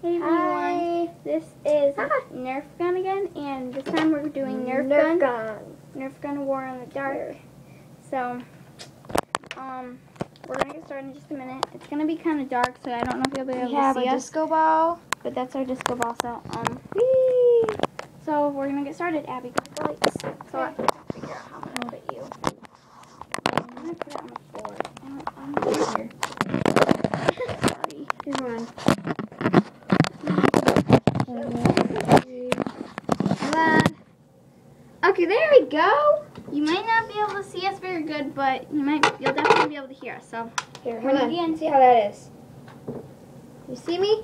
Hey everyone, this is Nerf gun again, and this time we're doing Nerf gun War in the Dark. So, we're gonna get started in just a minute. It's gonna be kind of dark, so I don't know if you'll be able to see us. We have a disco ball, but that's our disco ball. So, so we're gonna get started. Abby, go with the lights. So I have to figure out how to hold it. I'm gonna put it on the floor. I'm here. Sorry. Here's one. Okay, there we go. You might not be able to see us very good, but you'll definitely be able to hear us. So here, hold on. See how that is. You see me?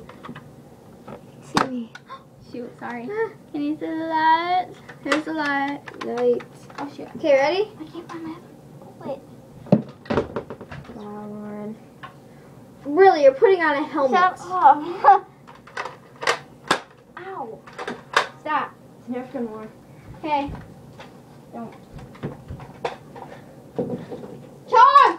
See me. Shoot, sorry. Can you see the lights? Here's the light. Lights. Oh shoot. Okay, ready? I can't find my bullet. Wow, Lauren. Really, you're putting on a helmet. Shut up. Ow. Stop. It's Nerf gun war. Okay. Don't. Charge!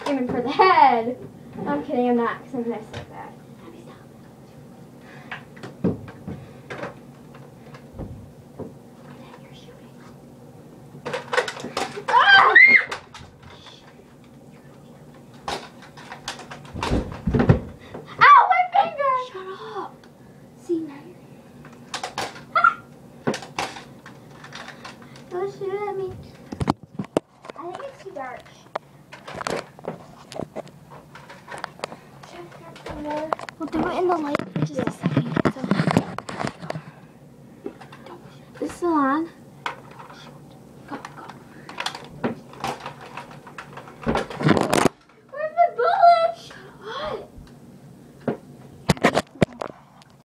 Aiming for the head. I'm kidding, I'm not, because I'm nice like that. You're shooting. Ah! Ow, my finger! Shut up. See now. Don't shoot at me. I think it's too dark. We'll do it in the light for just a second. So. This is on.